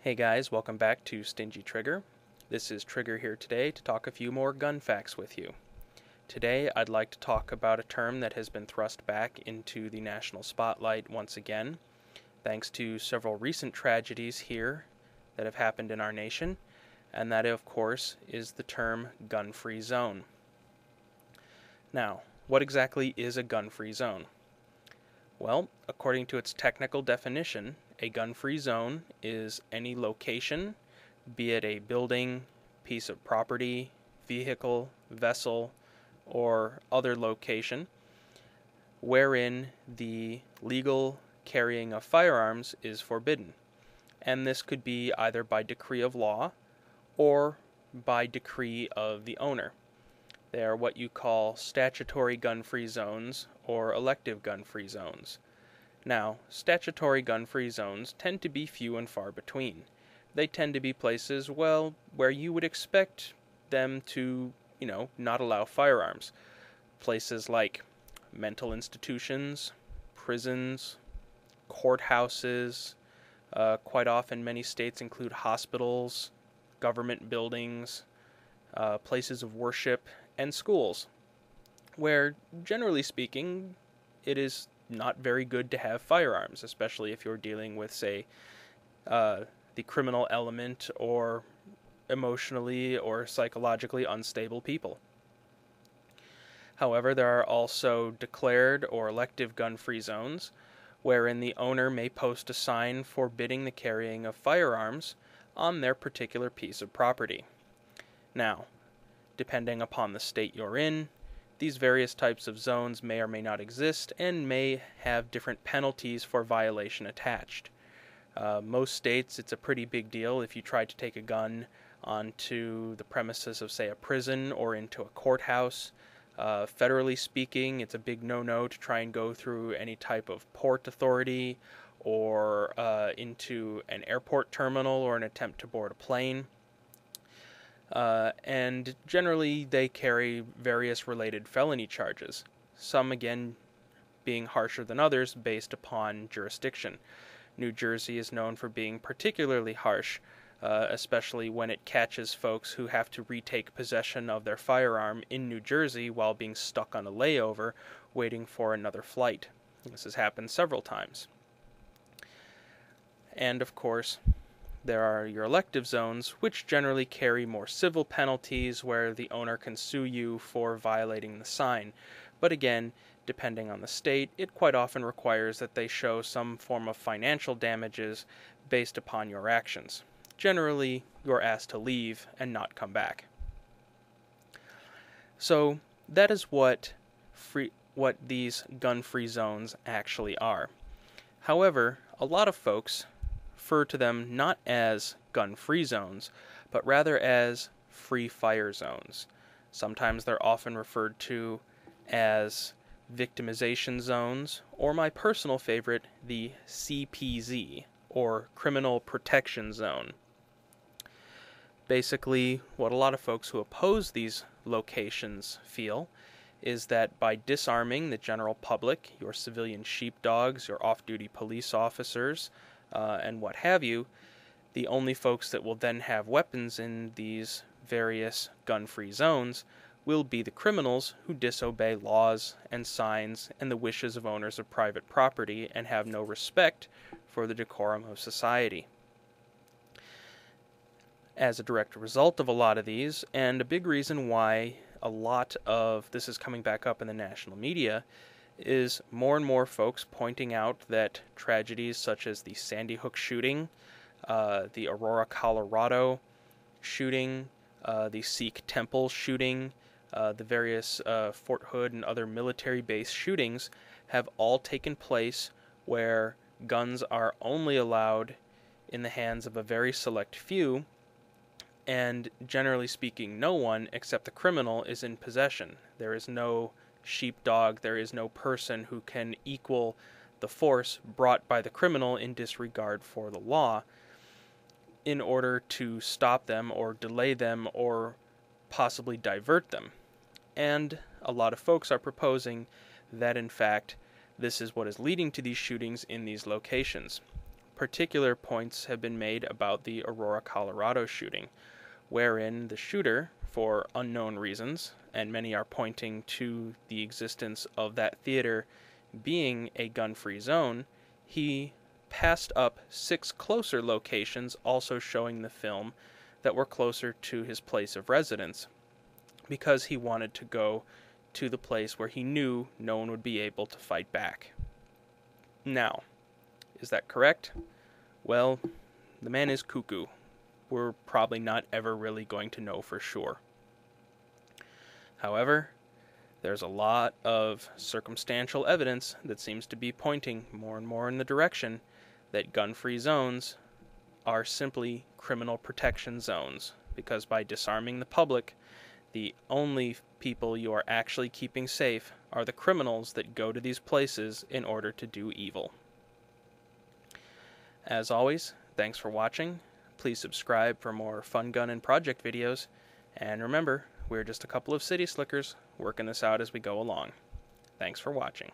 Hey guys, welcome back to Stingy Trigger. This is Trigger here today to talk a few more gun facts with you. Today I'd like to talk about a term that has been thrust back into the national spotlight once again, thanks to several recent tragedies here that have happened in our nation, and that of course is the term gun-free zone. Now, what exactly is a gun-free zone? Well, according to its technical definition, a gun-free zone is any location, be it a building, piece of property, vehicle, vessel, or other location, wherein the legal carrying of firearms is forbidden. And this could be either by decree of law or by decree of the owner. They are what you call statutory gun-free zones or elective gun-free zones. Now, statutory gun-free zones tend to be few and far between. They tend to be places, well, where you would expect them to, not allow firearms. Places like mental institutions, prisons, courthouses, quite often many states include hospitals, government buildings, places of worship, and schools, where, generally speaking, it is not very good to have firearms, especially if you're dealing with, say, the criminal element or emotionally or psychologically unstable people. However, there are also declared or elective gun-free zones, wherein the owner may post a sign forbidding the carrying of firearms on their particular piece of property. Now, depending upon the state you're in, these various types of zones may or may not exist and may have different penalties for violation attached. Most states, it's a pretty big deal if you try to take a gun onto the premises of, say, a prison or into a courthouse. Federally speaking, it's a big no-no to try and go through any type of port authority or into an airport terminal or an attempt to board a plane. And generally they carry various related felony charges, some again being harsher than others based upon jurisdiction. New Jersey is known for being particularly harsh, especially when it catches folks who have to retake possession of their firearm in New Jersey while being stuck on a layover waiting for another flight. This has happened several times. And of course, there are your elective zones, which generally carry more civil penalties where the owner can sue you for violating the sign. But again, depending on the state, it quite often requires that they show some form of financial damages based upon your actions. Generally, you're asked to leave and not come back. So that is what these gun-free zones actually are. However, a lot of folks refer to them not as gun-free zones, but rather as free fire zones. Sometimes they're often referred to as victimization zones, or my personal favorite, the CPZ, or Criminal Protection Zone. Basically, what a lot of folks who oppose these locations feel is that by disarming the general public, your civilian sheepdogs, your off-duty police officers, and what have you, the only folks that will then have weapons in these various gun-free zones will be the criminals who disobey laws and signs and the wishes of owners of private property and have no respect for the decorum of society. As a direct result of a lot of these, and a big reason why a lot of this is coming back up in the national media, is more and more folks pointing out that tragedies such as the Sandy Hook shooting, the Aurora, Colorado shooting, the Sikh temple shooting, the various Fort Hood and other military base shootings have all taken place where guns are only allowed in the hands of a very select few, and generally speaking, no one except the criminal is in possession. There is no sheepdog, there is no person who can equal the force brought by the criminal in disregard for the law in order to stop them or delay them or possibly divert them. And a lot of folks are proposing that in fact this is what is leading to these shootings in these locations. particular points have been made about the Aurora, Colorado shooting, wherein the shooter, for unknown reasons, and many are pointing to the existence of that theater being a gun-free zone, he passed up 6 closer locations also showing the film that were closer to his place of residence, because he wanted to go to the place where he knew no one would be able to fight back. Now, is that correct? Well, the man is cuckoo. We're probably not ever really going to know for sure. However, there's a lot of circumstantial evidence that seems to be pointing more and more in the direction that gun-free zones are simply criminal protection zones, because by disarming the public, the only people you are actually keeping safe are the criminals that go to these places in order to do evil. As always, thanks for watching. Please subscribe for more fun gun and project videos, and remember, we're just a couple of city slickers working this out as we go along. Thanks for watching.